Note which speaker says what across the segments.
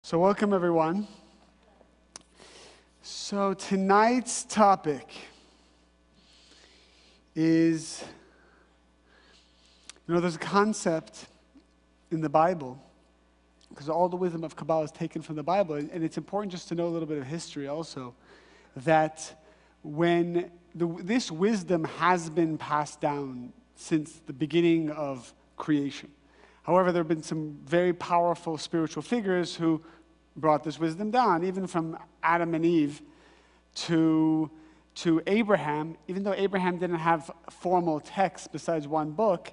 Speaker 1: So welcome everyone. So tonight's topic is, there's a concept in the Bible, because all the wisdom of Kabbalah is taken from the Bible, and it's important just to know a little bit of history also, that when this wisdom has been passed down since the beginning of creation. However, there have been some very powerful spiritual figures who brought this wisdom down, even from Adam and Eve to Abraham. Even though Abraham didn't have formal text besides one book,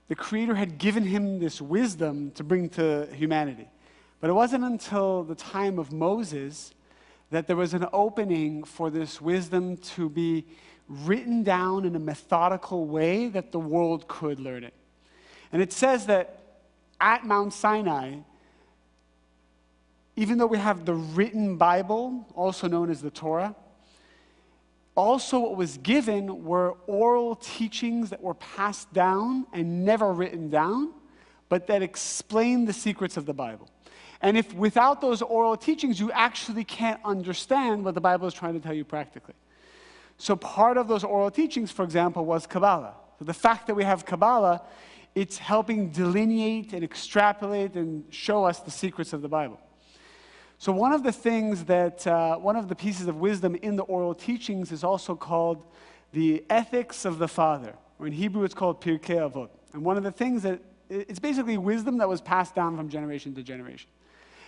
Speaker 1: the Creator had given him this wisdom to bring to humanity. But it wasn't until the time of Moses that there was an opening for this wisdom to be written down in a methodical way that the world could learn it. And it says that at Mount Sinai, even though we have the written Bible, also known as the Torah, also what was given were oral teachings that were passed down and never written down, but that explained the secrets of the Bible. And if without those oral teachings, you actually can't understand what the Bible is trying to tell you practically. So part of those oral teachings, for example, was Kabbalah. So the fact that we have Kabbalah, it's helping delineate and extrapolate and show us the secrets of the Bible. So one of the things that, one of the pieces of wisdom in the oral teachings is also called the ethics of the Father, or in Hebrew it's called Pirkei Avot. And one of the things that, it's basically wisdom that was passed down from generation to generation.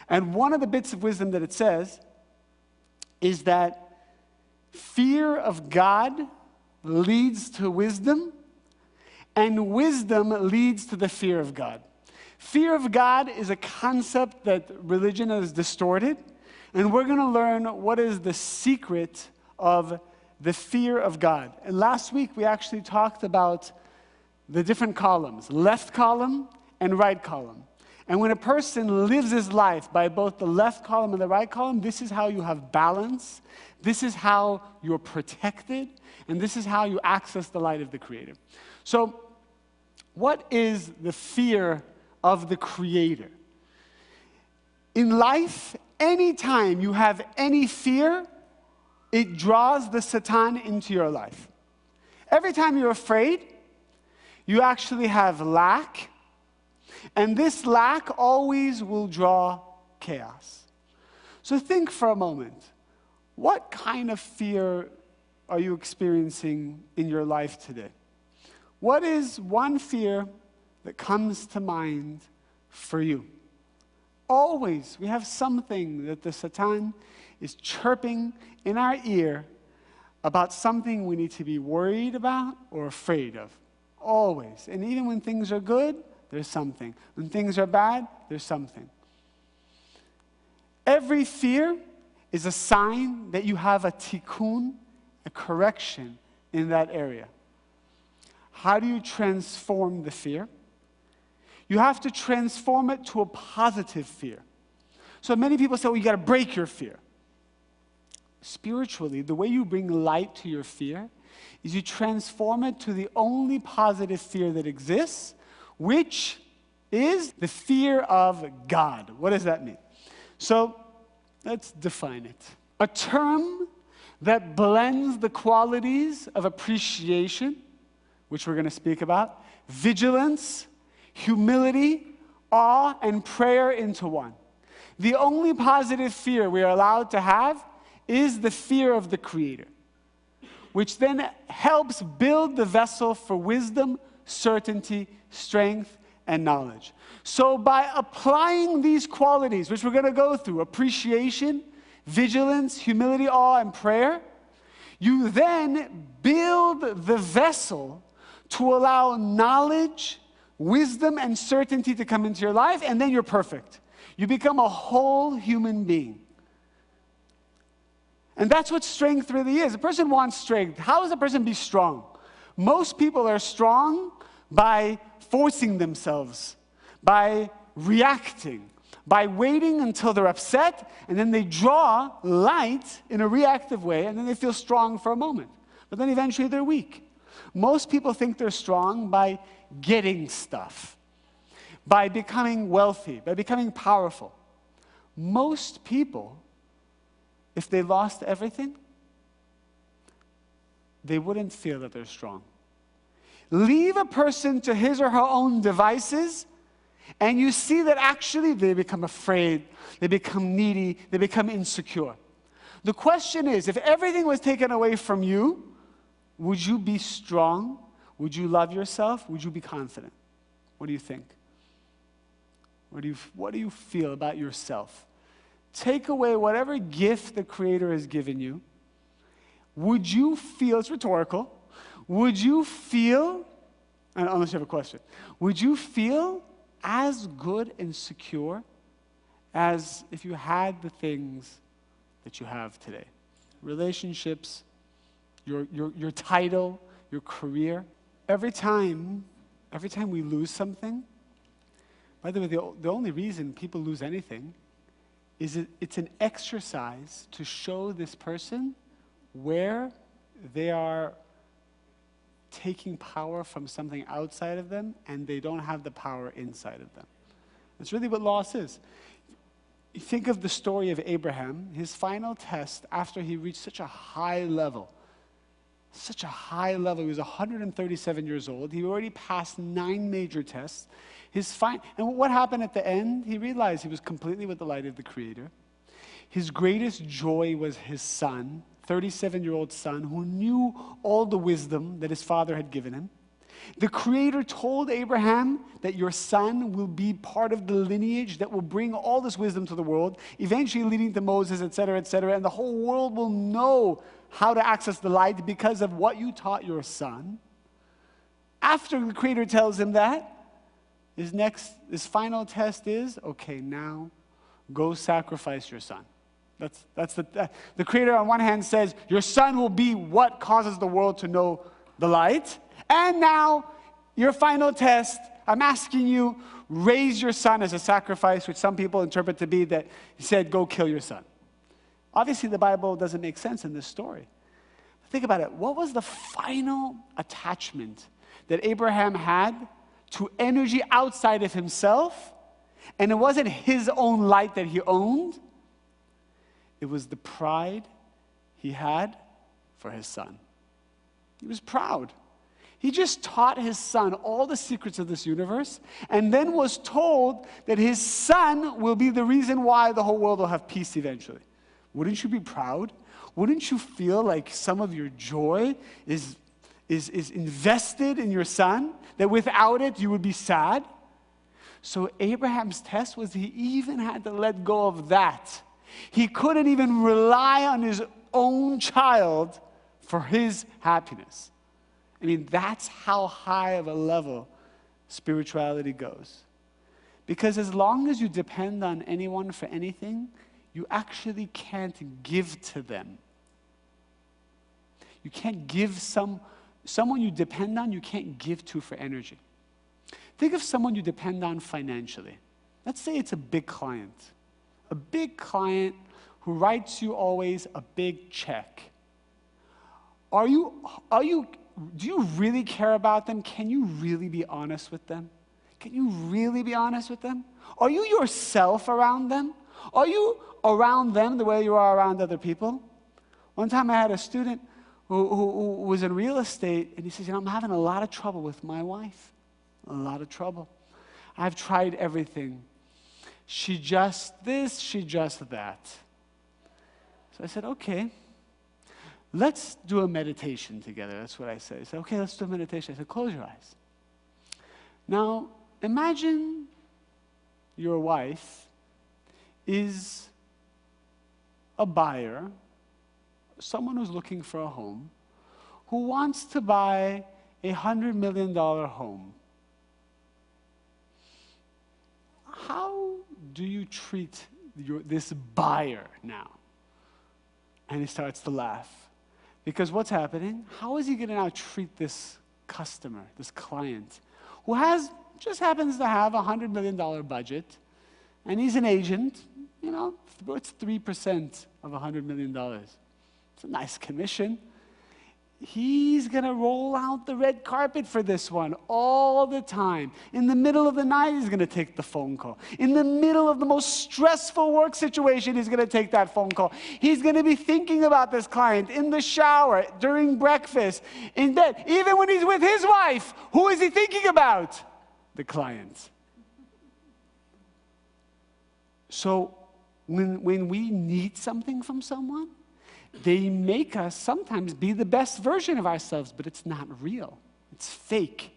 Speaker 1: And one of the bits of wisdom that it says is that fear of God leads to wisdom, and wisdom leads to the fear of God. Fear of God is a concept that religion has distorted, and we're going to learn what is the secret of the fear of God. And last week we actually talked about the different columns, left column and right column. And when a person lives his life by both the left column and the right column, this is how you have balance, this is how you're protected, and this is how you access the light of the Creator. So, what is the fear of the Creator? In life, anytime you have any fear, it draws the Satan into your life. Every time you're afraid, you actually have lack, and this lack always will draw chaos. So think for a moment, what kind of fear are you experiencing in your life today? What is one fear that comes to mind for you? Always, we have something that the Satan is chirping in our ear about something we need to be worried about or afraid of. Always. And even when things are good, there's something. When things are bad, there's something. Every fear is a sign that you have a tikkun, a correction in that area. How do you transform the fear? You have to transform it to a positive fear. So many people say, well, you got to break your fear. Spiritually, the way you bring light to your fear is you transform it to the only positive fear that exists, which is the fear of God. What does that mean? So let's define it. A term that blends the qualities of appreciation, which we're going to speak about, vigilance, humility, awe, and prayer into one. The only positive fear we are allowed to have is the fear of the Creator, which then helps build the vessel for wisdom, certainty, strength, and knowledge. So by applying these qualities, which we're going to go through, appreciation, vigilance, humility, awe, and prayer, you then build the vessel to allow knowledge, wisdom, and certainty to come into your life, and then you're perfect. You become a whole human being. And that's what strength really is. A person wants strength. How does a person be strong? Most people are strong by forcing themselves, by reacting, by waiting until they're upset, and then they draw light in a reactive way, and then they feel strong for a moment. But then eventually they're weak. Most people think they're strong by getting stuff, by becoming wealthy, by becoming powerful. Most people, if they lost everything, they wouldn't feel that they're strong. Leave a person to his or her own devices, and you see that actually they become afraid, they become needy, they become insecure. The question is, if everything was taken away from you, would you be strong? Would you love yourself? Would you be confident? What do you think? What do you feel about yourself? Take away whatever gift the Creator has given you. Would you feel, it's rhetorical, would you feel, unless you have a question, would you feel as good and secure as if you had the things that you have today? Relationships, your title, your career. Every time we lose something, by the way, the only reason people lose anything is it's an exercise to show this person where they are taking power from something outside of them and they don't have the power inside of them. That's really what loss is. You think of the story of Abraham, his final test after he reached such a high level. He was 137 years old. He already passed 9 major tests. And what happened at the end? He realized he was completely with the light of the Creator. His greatest joy was his son, 37-year-old son, who knew all the wisdom that his father had given him. The Creator told Abraham that your son will be part of the lineage that will bring all this wisdom to the world, eventually leading to Moses, etc., and the whole world will know how to access the light because of what you taught your son. After the Creator tells him that, his final test is, okay, now go sacrifice your son. The Creator on one hand says, your son will be what causes the world to know the light. And now, your final test, I'm asking you, raise your son as a sacrifice, which some people interpret to be that he said, go kill your son. Obviously, the Bible doesn't make sense in this story. Think about it. What was the final attachment that Abraham had to energy outside of himself? And it wasn't his own light that he owned. It was the pride he had for his son. He was proud. He just taught his son all the secrets of this universe and then was told that his son will be the reason why the whole world will have peace eventually. Wouldn't you be proud? Wouldn't you feel like some of your joy is invested in your son? That without it, you would be sad? So Abraham's test was he even had to let go of that. He couldn't even rely on his own child for his happiness. I mean, that's how high of a level spirituality goes. Because as long as you depend on anyone for anything, you actually can't give to them. You can't give someone you depend on, you can't give to for energy. Think of someone you depend on financially. Let's say it's a big client. A big client who writes you always a big check. Do you really care about them? Can you really be honest with them? Can you really be honest with them? Are you yourself around them? Are you around them the way you are around other people? One time I had a student who was in real estate, and he says, I'm having a lot of trouble with my wife. A lot of trouble. I've tried everything. She just this, she just that. So I said, okay, let's do a meditation together. That's what I said. He said, okay, let's do a meditation. I said, close your eyes. Now, imagine your wife is a buyer, someone who's looking for a home, who wants to buy $100 million home. How do you treat this buyer now? And he starts to laugh. Because what's happening? How is he going to now treat this customer, this client, who just happens to have a $100 million budget, and he's an agent? You know, it's 3% of $100 million. It's a nice commission. He's going to roll out the red carpet for this one all the time. In the middle of the night, he's going to take the phone call. In the middle of the most stressful work situation, he's going to take that phone call. He's going to be thinking about this client in the shower, during breakfast, in bed. Even when he's with his wife, who is he thinking about? The client. So when we need something from someone, they make us sometimes be the best version of ourselves, but it's not real. It's fake.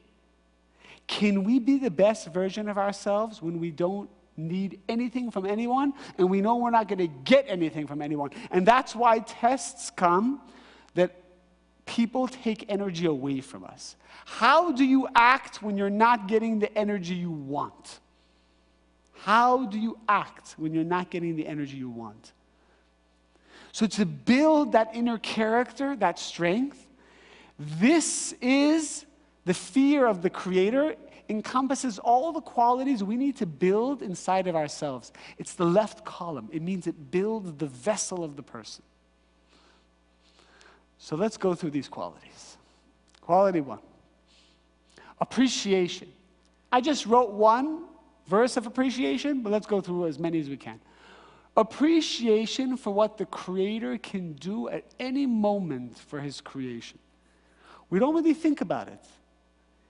Speaker 1: Can we be the best version of ourselves when we don't need anything from anyone and we know we're not going to get anything from anyone? And that's why tests come that people take energy away from us. How do you act when you're not getting the energy you want? How do you act when you're not getting the energy you want? So to build that inner character, that strength, this is the fear of the Creator, encompasses all the qualities we need to build inside of ourselves. It's the left column. It means it builds the vessel of the person. So let's go through these qualities. Quality 1, appreciation. I just wrote one verse of appreciation, but let's go through as many as we can. Appreciation for what the Creator can do at any moment for His creation. We don't really think about it.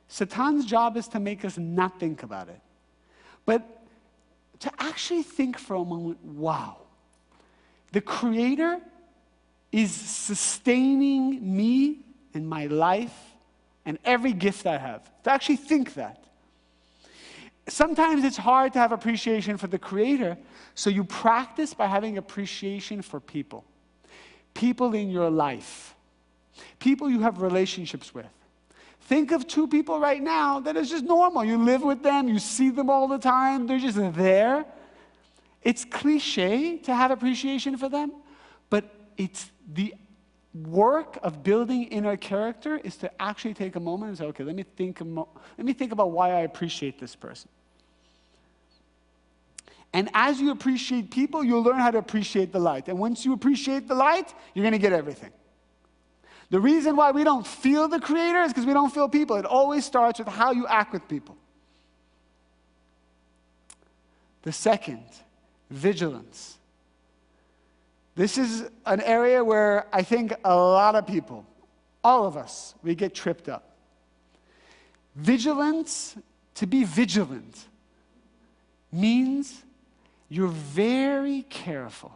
Speaker 1: Satan's job is to make us not think about it. But to actually think for a moment, wow, the Creator is sustaining me and my life and every gift I have. To actually think that. Sometimes it's hard to have appreciation for the Creator, so you practice by having appreciation for people. People in your life. People you have relationships with. Think of 2 people right now that is just normal. You live with them, you see them all the time, they're just there. It's cliche to have appreciation for them, but it's the work of building inner character is to actually take a moment and say, okay, let me think about why I appreciate this person. And as you appreciate people, you'll learn how to appreciate the light. And once you appreciate the light, you're going to get everything. The reason why we don't feel the Creator is because we don't feel people. It always starts with how you act with people. The second, vigilance. This is an area where I think a lot of people, all of us, we get tripped up. Vigilance, to be vigilant, means you're very careful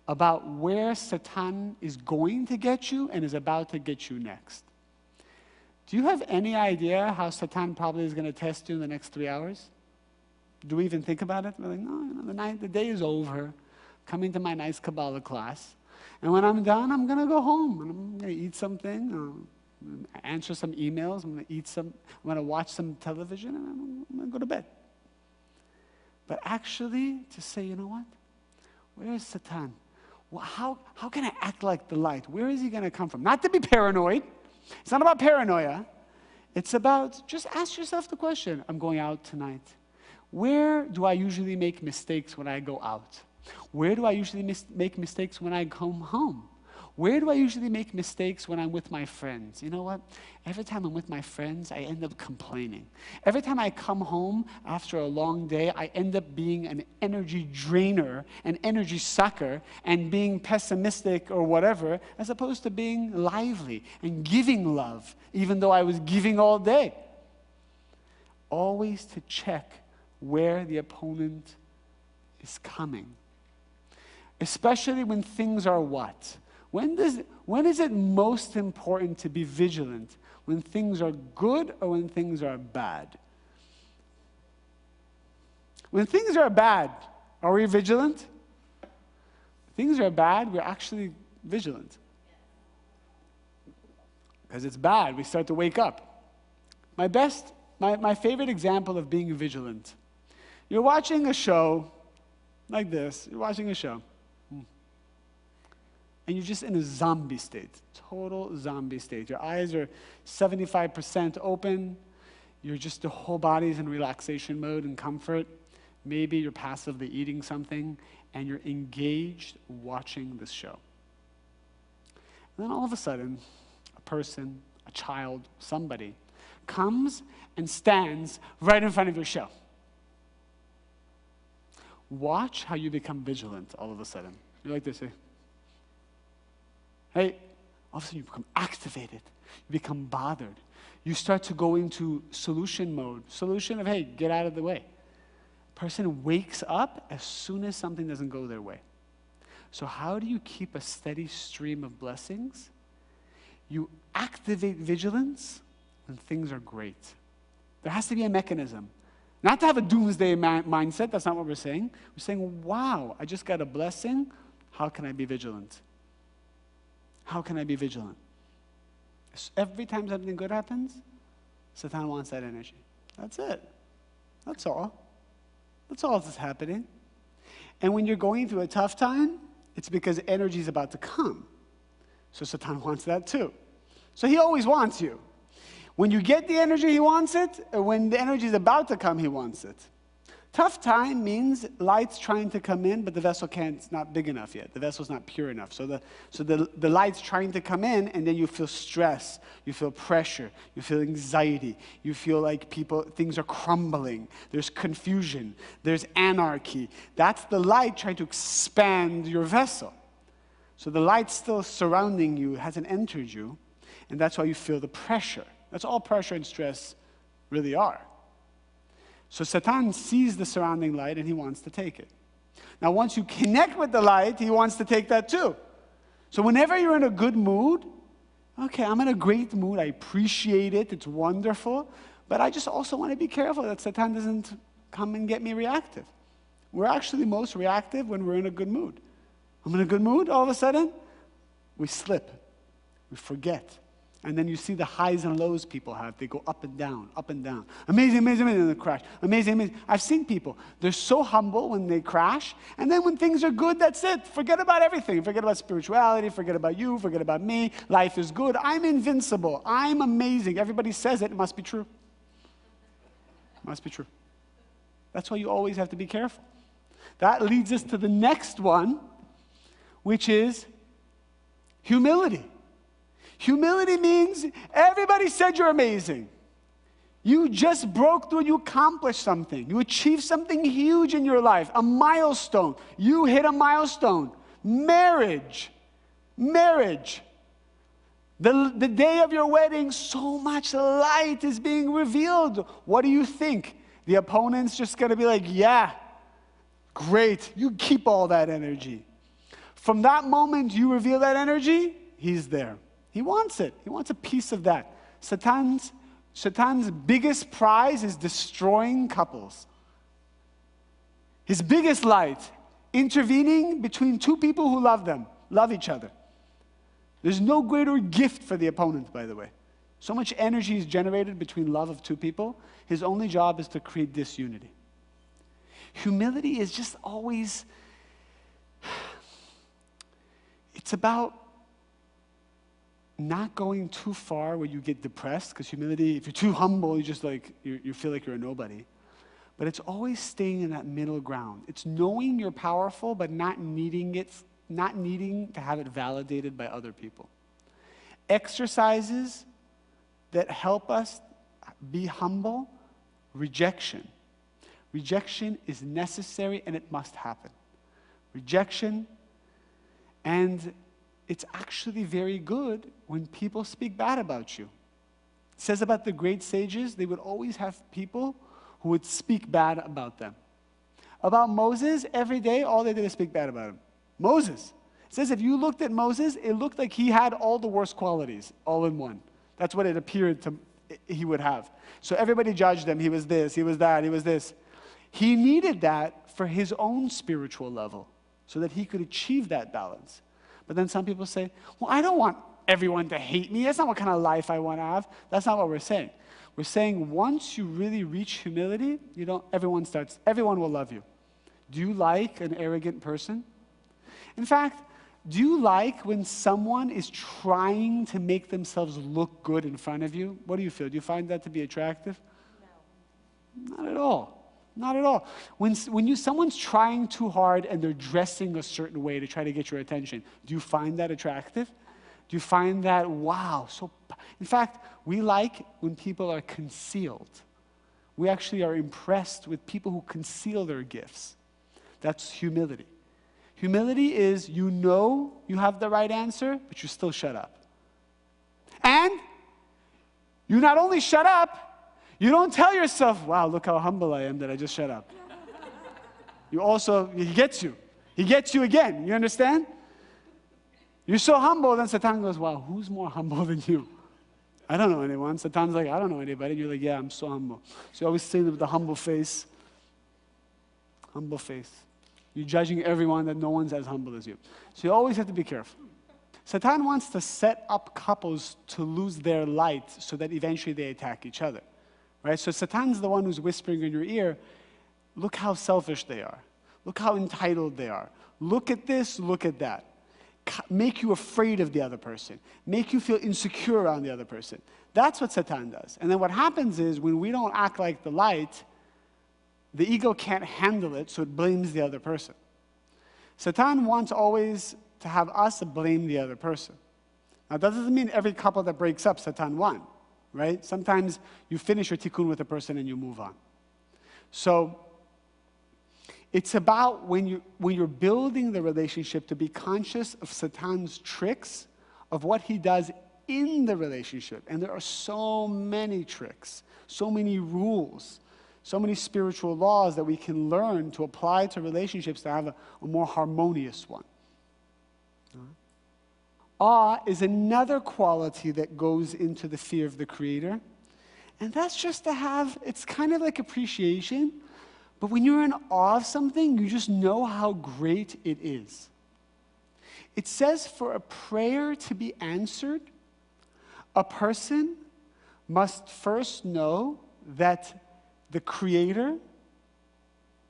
Speaker 1: about where Satan is going to get you and is about to get you next. Do you have any idea how Satan probably is going to test you in the next 3 hours? Do we even think about it? We're like, no, the day is over. Coming to my nice Kabbalah class. And when I'm done, I'm going to go home. And I'm going to eat something, answer some emails. I'm going to watch some television, and I'm going to go to bed. But actually, to say, you know what? Where is Satan? Well, how can I act like the light? Where is he going to come from? Not to be paranoid. It's not about paranoia. It's about, just ask yourself the question, I'm going out tonight. Where do I usually make mistakes when I go out? Where do I usually make mistakes when I come home? Where do I usually make mistakes when I'm with my friends? You know what? Every time I'm with my friends, I end up complaining. Every time I come home after a long day, I end up being an energy drainer, an energy sucker, and being pessimistic or whatever, as opposed to being lively and giving love, even though I was giving all day. Always to check where the opponent is coming. Especially when things are what? When is it most important to be vigilant? When things are good or when things are bad? When things are bad, are we vigilant? Things are bad, we're actually vigilant. Because it's bad, we start to wake up. My favorite example of being vigilant. You're watching a show like this. You're watching a show. And you're just in a zombie state, total zombie state. Your eyes are 75% open. The whole body's in relaxation mode and comfort. Maybe you're passively eating something, and you're engaged watching this show. And then all of a sudden, a person, a child, somebody, comes and stands right in front of your show. Watch how you become vigilant all of a sudden. You're like this, hey, all of a sudden you become activated. You become bothered. You start to go into solution mode. Solution of, hey, get out of the way. Person wakes up as soon as something doesn't go their way. So how do you keep a steady stream of blessings? You activate vigilance when things are great. There has to be a mechanism. Not to have a doomsday mindset, that's not what we're saying. We're saying, wow, I just got a blessing. How can I be vigilant? How can I be vigilant? Every time something good happens, Satan wants that energy. That's it. That's all. That's all that's happening. And when you're going through a tough time, it's because energy is about to come. So Satan wants that too. So he always wants you. When you get the energy, he wants it. And when the energy is about to come, he wants it. Tough time means light's trying to come in, but the vessel it's not big enough yet. The vessel's not pure enough. So the light's trying to come in, and then you feel stress, you feel pressure, you feel anxiety, you feel like things are crumbling, there's confusion, there's anarchy. That's the light trying to expand your vessel. So the light's still surrounding you, it hasn't entered you, and that's why you feel the pressure. That's all pressure and stress really are. So Satan sees the surrounding light and he wants to take it. Now once you connect with the light, he wants to take that too. So whenever you're in a good mood, okay, I'm in a great mood, I appreciate it, it's wonderful, but I just also want to be careful that Satan doesn't come and get me reactive. We're actually most reactive when we're in a good mood. I'm in a good mood, all of a sudden, we slip, we forget. And then you see the highs and lows people have. They go up and down, up and down. Amazing, amazing, amazing, and they crash. Amazing, amazing. I've seen people. They're so humble when they crash. And then when things are good, that's it. Forget about everything. Forget about spirituality. Forget about you. Forget about me. Life is good. I'm invincible. I'm amazing. Everybody says it. It must be true. It must be true. That's why you always have to be careful. That leads us to the next one, which is humility. Humility means everybody said you're amazing. You just broke through, you accomplished something. You achieved something huge in your life, a milestone. You hit a milestone. Marriage. Marriage. The day of your wedding, so much light is being revealed. What do you think? The opponent's just going to be like, yeah, great. You keep all that energy. From that moment you reveal that energy, he's there. He wants it. He wants a piece of that. Satan's biggest prize is destroying couples. His biggest light, intervening between two people who love each other. There's no greater gift for the opponent, by the way. So much energy is generated between love of two people. His only job is to create disunity. Humility is just always, it's about not going too far where you get depressed, because humility, if you're too humble, you feel like you're a nobody. But it's always staying in that middle ground. It's knowing you're powerful, but not needing to have it validated by other people. Exercises that help us be humble, rejection. Rejection is necessary and it must happen. Rejection, and it's actually very good when people speak bad about you. It says about the great sages, they would always have people who would speak bad about them. About Moses, every day, all they did is speak bad about him. Moses. It says if you looked at Moses, it looked like he had all the worst qualities, all in one. That's what it appeared he would have. So everybody judged him. He was this, he was that, he was this. He needed that for his own spiritual level so that he could achieve that balance. But then some people say, well, I don't want everyone to hate me. That's not what kind of life I want to have. That's not what we're saying. We're saying once you really reach humility, everyone will love you. Do you like an arrogant person? In fact, do you like when someone is trying to make themselves look good in front of you? What do you feel? Do you find that to be attractive? No. Not at all. Not at all. When someone's trying too hard and they're dressing a certain way to try to get your attention, do you find that attractive? Do you find that, wow, in fact, we like when people are concealed. We actually are impressed with people who conceal their gifts. That's humility. Humility is you know you have the right answer, but you still shut up. And you not only shut up, you don't tell yourself, wow, look how humble I am that I just shut up. He gets you. He gets you again. You understand? You're so humble, then Satan goes, wow, who's more humble than you? I don't know anyone. Satan's like, I don't know anybody. And you're like, yeah, I'm so humble. So you always say with the humble face. Humble face. You're judging everyone that no one's as humble as you. So you always have to be careful. Satan wants to set up couples to lose their light so that eventually they attack each other. Right? So Satan's the one who's whispering in your ear, look how selfish they are. Look how entitled they are. Look at this, look at that. Make you afraid of the other person. Make you feel insecure around the other person. That's what Satan does. And then what happens is when we don't act like the light, the ego can't handle it, so it blames the other person. Satan wants always to have us blame the other person. Now, that doesn't mean every couple that breaks up, Satan won, right? Sometimes you finish your tikkun with a person and you move on. So it's about when you're building the relationship to be conscious of Satan's tricks, of what he does in the relationship. And there are so many tricks, so many rules, so many spiritual laws that we can learn to apply to relationships to have a more harmonious one. Awe is another quality that goes into the fear of the Creator. And that's just to have, it's kind of like appreciation. But when you're in awe of something, you just know how great it is. It says for a prayer to be answered, a person must first know that the Creator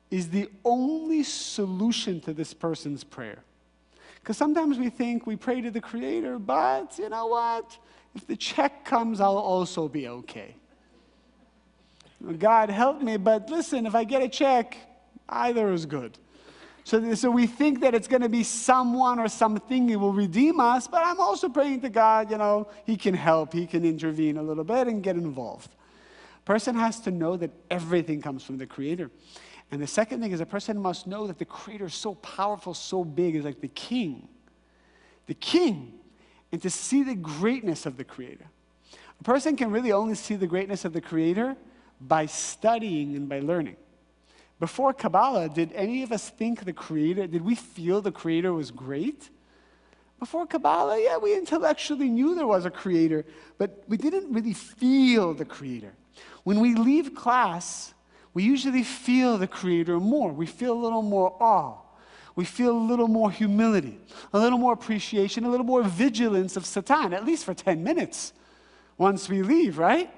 Speaker 1: is the only solution to this person's prayer. Because sometimes we think we pray to the Creator, but you know what? If the check comes, I'll also be okay. God help me, but listen, if I get a check, either is good. So we think that it's going to be someone or something who will redeem us, but I'm also praying to God, He can help, He can intervene a little bit and get involved. A person has to know that everything comes from the Creator. And the second thing is a person must know that the Creator is so powerful, so big, is like the King. The King. And to see the greatness of the Creator. A person can really only see the greatness of the Creator by studying and by learning. Before Kabbalah, did any of us think the Creator, did we feel the Creator was great? Before Kabbalah, yeah, we intellectually knew there was a Creator, but we didn't really feel the Creator. When we leave class, we usually feel the Creator more. We feel a little more awe. We feel a little more humility, a little more appreciation, a little more vigilance of Satan, at least for 10 minutes once we leave, right?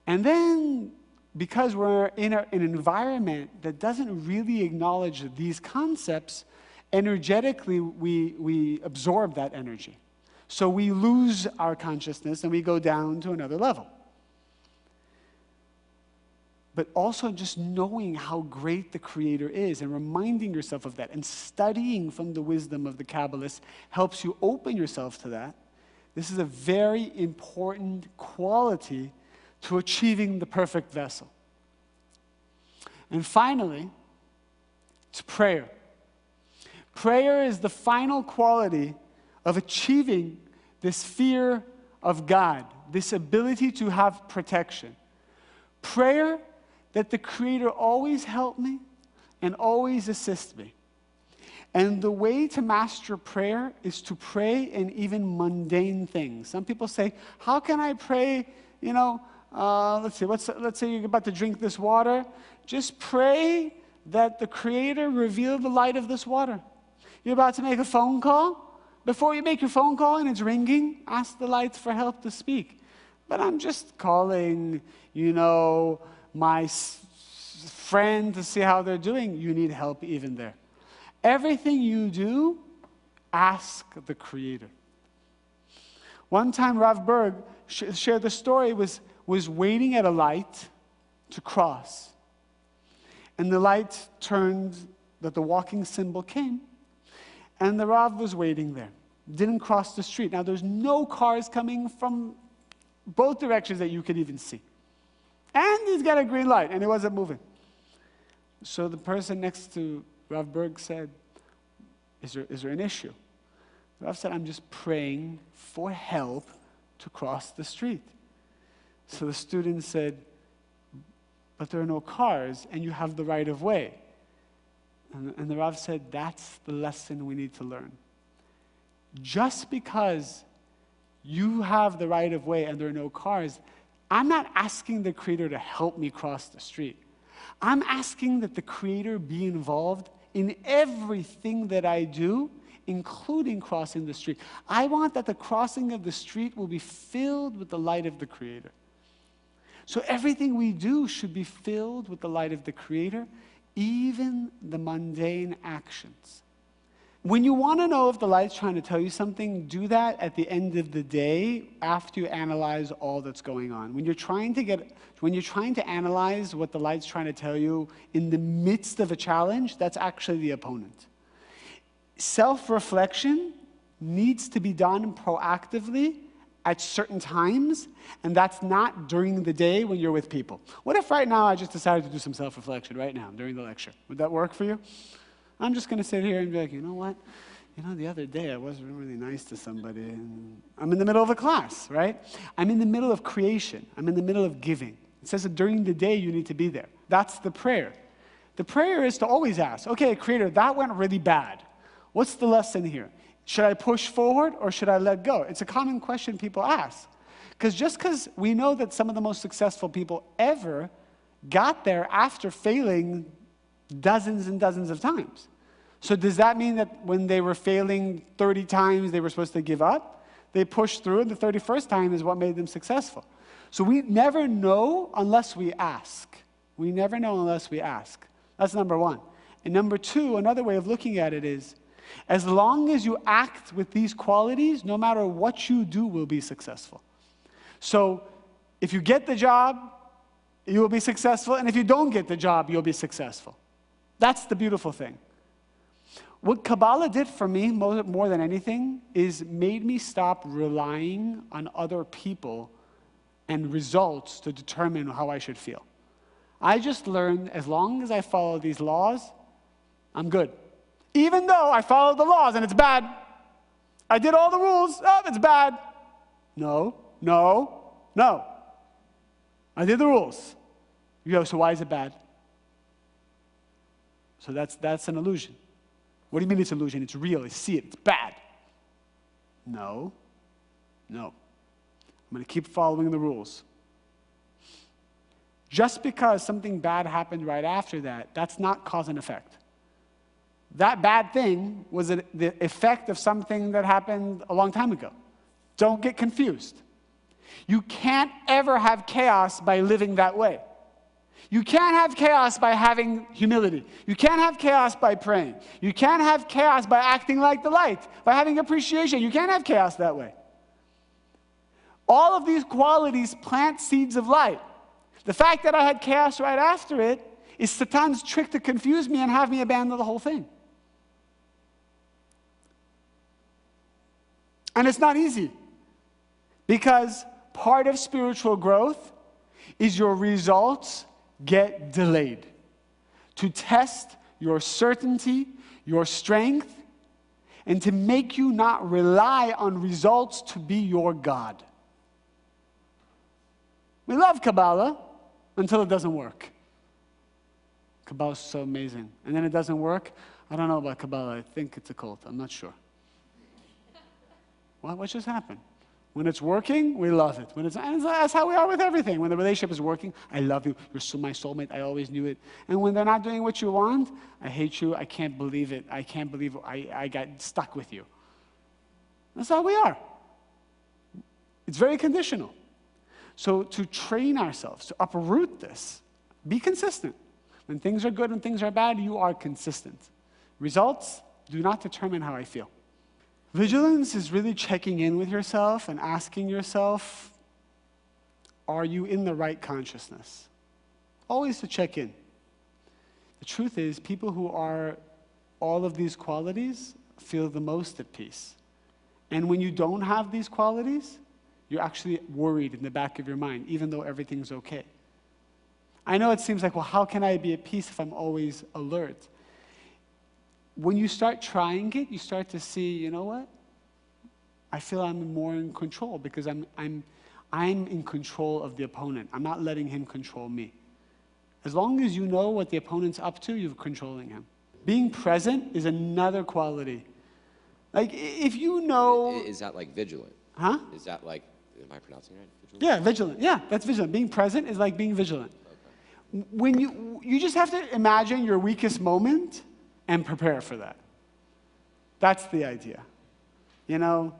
Speaker 1: And then, because we're in an environment that doesn't really acknowledge these concepts, energetically we absorb that energy. So we lose our consciousness and we go down to another level. But also just knowing how great the Creator is and reminding yourself of that and studying from the wisdom of the Kabbalists helps you open yourself to that. This is a very important quality to achieving the perfect vessel. And finally, it's prayer. Prayer is the final quality of achieving this fear of God, this ability to have protection. Prayer that the Creator always help me and always assist me. And the way to master prayer is to pray in even mundane things. Some people say, how can I pray, let's say you're about to drink this water. Just pray that the Creator reveal the light of this water. You're about to make a phone call. Before you make your phone call and it's ringing, ask the lights for help to speak. But I'm just calling, my friend to see how they're doing. You need help even there. Everything you do, ask the Creator. One time, Rav Berg shared the story, was waiting at a light to cross. And the light turned, that the walking symbol came, and the Rav was waiting there. didn't cross the street. Now, there's no cars coming from both directions that you could even see. And he's got a green light, and he wasn't moving. So the person next to Rav Berg said, is there an issue? Rav said, I'm just praying for help to cross the street. So the student said, but there are no cars, and you have the right of way. And the Rav said, that's the lesson we need to learn. Just because you have the right of way and there are no cars, I'm not asking the Creator to help me cross the street. I'm asking that the Creator be involved in everything that I do, including crossing the street. I want that the crossing of the street will be filled with the light of the Creator. So everything we do should be filled with the light of the Creator, even the mundane actions. When you want to know if the light's trying to tell you something, do that at the end of the day after you analyze all that's going on. When you're trying to analyze what the light's trying to tell you in the midst of a challenge, that's actually the opponent. Self-reflection needs to be done proactively at certain times, and that's not during the day when you're with people. What if right now I just decided to do some self-reflection right now during the lecture? Would that work for you? I'm just going to sit here and be like, you know what? The other day I wasn't really nice to somebody. And I'm in the middle of a class, right? I'm in the middle of creation. I'm in the middle of giving. It says that during the day you need to be there. That's the prayer. The prayer is to always ask, okay, Creator, that went really bad. What's the lesson here? Should I push forward or should I let go? It's a common question people ask. Because we know that some of the most successful people ever got there after failing dozens and dozens of times. So does that mean that when they were failing 30 times, they were supposed to give up? They pushed through, and the 31st time is what made them successful. So we never know unless we ask. We never know unless we ask. That's number one. And number two, another way of looking at it is, as long as you act with these qualities, no matter what you do will be successful. So if you get the job, you will be successful, and if you don't get the job, you'll be successful. That's the beautiful thing. What Kabbalah did for me more than anything is made me stop relying on other people and results to determine how I should feel. I just learned as long as I follow these laws, I'm good. Even though I followed the laws and it's bad. I did all the rules, it's bad. No. I did the rules. So why is it bad? So that's an illusion. What do you mean it's an illusion? It's real. I see it. It's bad. No. I'm going to keep following the rules. Just because something bad happened right after that, that's not cause and effect. That bad thing was the effect of something that happened a long time ago. Don't get confused. You can't ever have chaos by living that way. You can't have chaos by having humility. You can't have chaos by praying. You can't have chaos by acting like the light, by having appreciation. You can't have chaos that way. All of these qualities plant seeds of light. The fact that I had chaos right after it is Satan's trick to confuse me and have me abandon the whole thing. And it's not easy, because part of spiritual growth is your results get delayed to test your certainty, your strength, and to make you not rely on results to be your God. We love Kabbalah until it doesn't work. Kabbalah is so amazing. And then it doesn't work. I don't know about Kabbalah. I think it's a cult. I'm not sure. What just happened? When it's working, we love it. And that's how we are with everything. When the relationship is working, I love you. You're my soulmate. I always knew it. And when they're not doing what you want, I hate you. I can't believe it. I can't believe I got stuck with you. That's how we are. It's very conditional. So to train ourselves, to uproot this, be consistent. When things are good and things are bad, you are consistent. Results do not determine how I feel. Vigilance is really checking in with yourself and asking yourself, are you in the right consciousness? Always to check in. The truth is, people who are all of these qualities feel the most at peace. And when you don't have these qualities, you're actually worried in the back of your mind, even though everything's okay. I know it seems like, well, how can I be at peace if I'm always alert? When you start trying it, you start to see, you know what? I feel I'm more in control because I'm in control of the opponent. I'm not letting him control me. As long as you know what the opponent's up to, you're controlling him. Being present is another quality. Like, if you know...
Speaker 2: Is that like vigilant?
Speaker 1: Huh?
Speaker 2: Is that like, am I pronouncing it right? Vigilant?
Speaker 1: Yeah, vigilant. Yeah, that's vigilant. Being present is like being vigilant. Okay. When you just have to imagine your weakest moment and prepare for that. That's the idea. You know,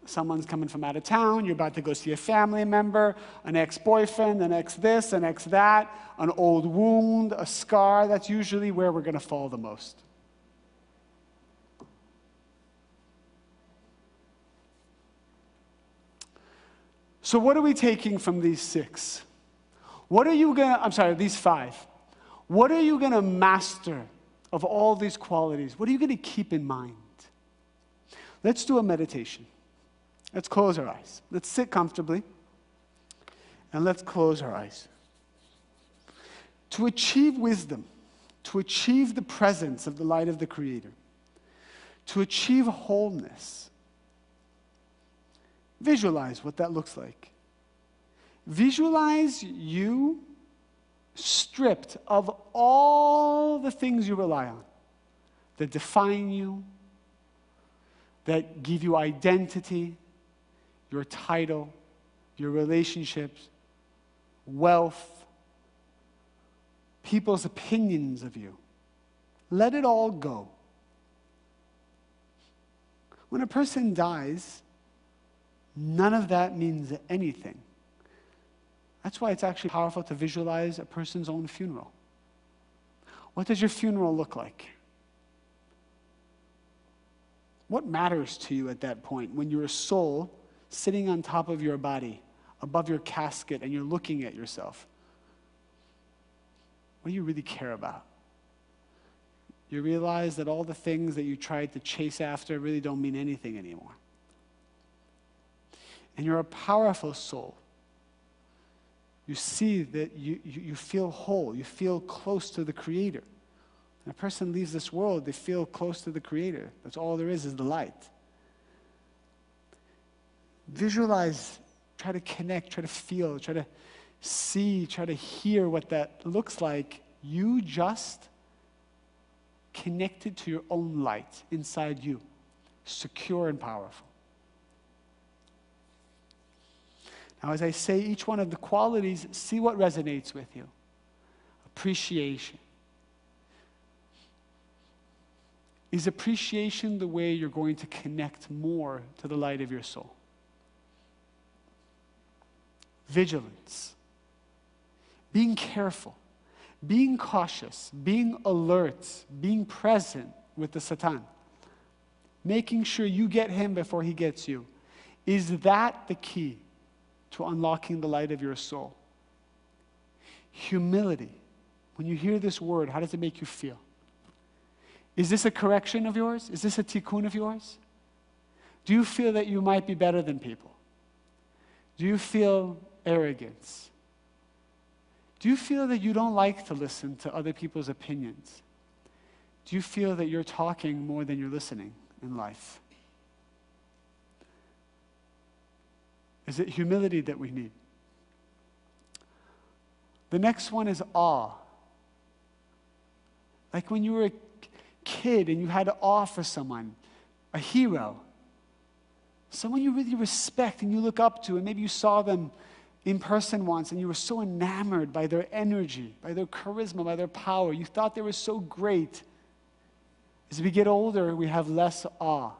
Speaker 1: someone's coming from out of town, you're about to go see a family member, an ex-boyfriend, an ex-this, an ex-that, an old wound, a scar. That's usually where we're going to fall the most. So what are we taking from these 6? What are you these 5. What are you going to master of all these qualities? What are you going to keep in mind? Let's do a meditation. Let's close our eyes. Let's sit comfortably, and let's close our eyes. To achieve wisdom, to achieve the presence of the light of the Creator, to achieve wholeness, visualize what that looks like. Visualize you stripped of all the things you rely on that define you, that give you identity, your title, your relationships, wealth, people's opinions of you. Let it all go. When a person dies, none of that means anything. That's why it's actually powerful to visualize a person's own funeral. What does your funeral look like? What matters to you at that point when you're a soul sitting on top of your body, above your casket, and you're looking at yourself? What do you really care about? You realize that all the things that you tried to chase after really don't mean anything anymore. And you're a powerful soul. You see that you feel whole. You feel close to the Creator. When a person leaves this world, they feel close to the Creator. That's all there is the light. Visualize, try to connect, try to feel, try to see, try to hear what that looks like. You just connected to your own light inside you, secure and powerful. Now, as I say each one of the qualities, see what resonates with you. Appreciation. Is appreciation the way you're going to connect more to the light of your soul? Vigilance. Being careful. Being cautious. Being alert. Being present with the Satan. Making sure you get him before he gets you. Is that the key to unlocking the light of your soul? Humility. When you hear this word, how does it make you feel? Is this a correction of yours? Is this a tikkun of yours? Do you feel that you might be better than people? Do you feel arrogance? Do you feel that you don't like to listen to other people's opinions? Do you feel that you're talking more than you're listening in life? Is it humility that we need? The next one is awe. Like when you were a kid and you had awe for someone, a hero, someone you really respect and you look up to, and maybe you saw them in person once and you were so enamored by their energy, by their charisma, by their power. You thought they were so great. As we get older, we have less awe.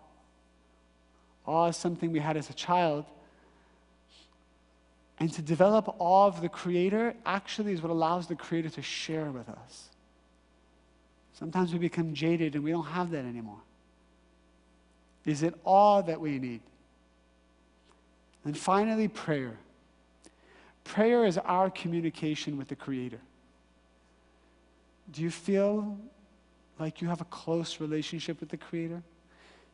Speaker 1: Awe is something we had as a child. And to develop awe of the Creator actually is what allows the Creator to share with us. Sometimes we become jaded and we don't have that anymore. Is it awe that we need? And finally, prayer. Prayer is our communication with the Creator. Do you feel like you have a close relationship with the Creator?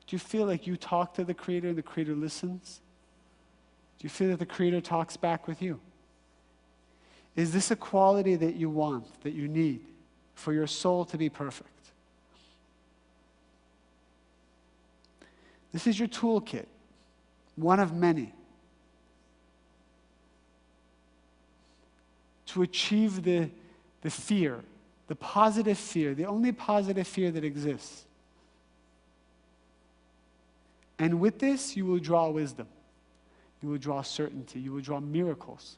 Speaker 1: Do you feel like you talk to the Creator and the Creator listens? Do you feel that the Creator talks back with you? Is this a quality that you want, that you need for your soul to be perfect? This is your toolkit, one of many, to achieve the fear, the positive fear, the only positive fear that exists. And with this, you will draw wisdom. You will draw certainty. You will draw miracles.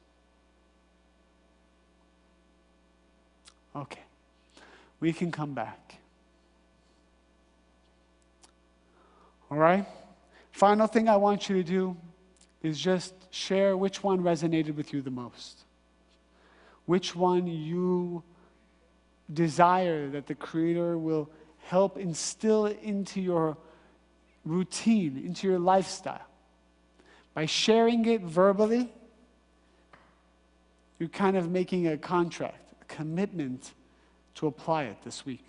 Speaker 1: Okay. We can come back. All right? Final thing I want you to do is just share which one resonated with you the most. Which one you desire that the Creator will help instill into your routine, into your lifestyle. By sharing it verbally, you're kind of making a contract, a commitment to apply it this week.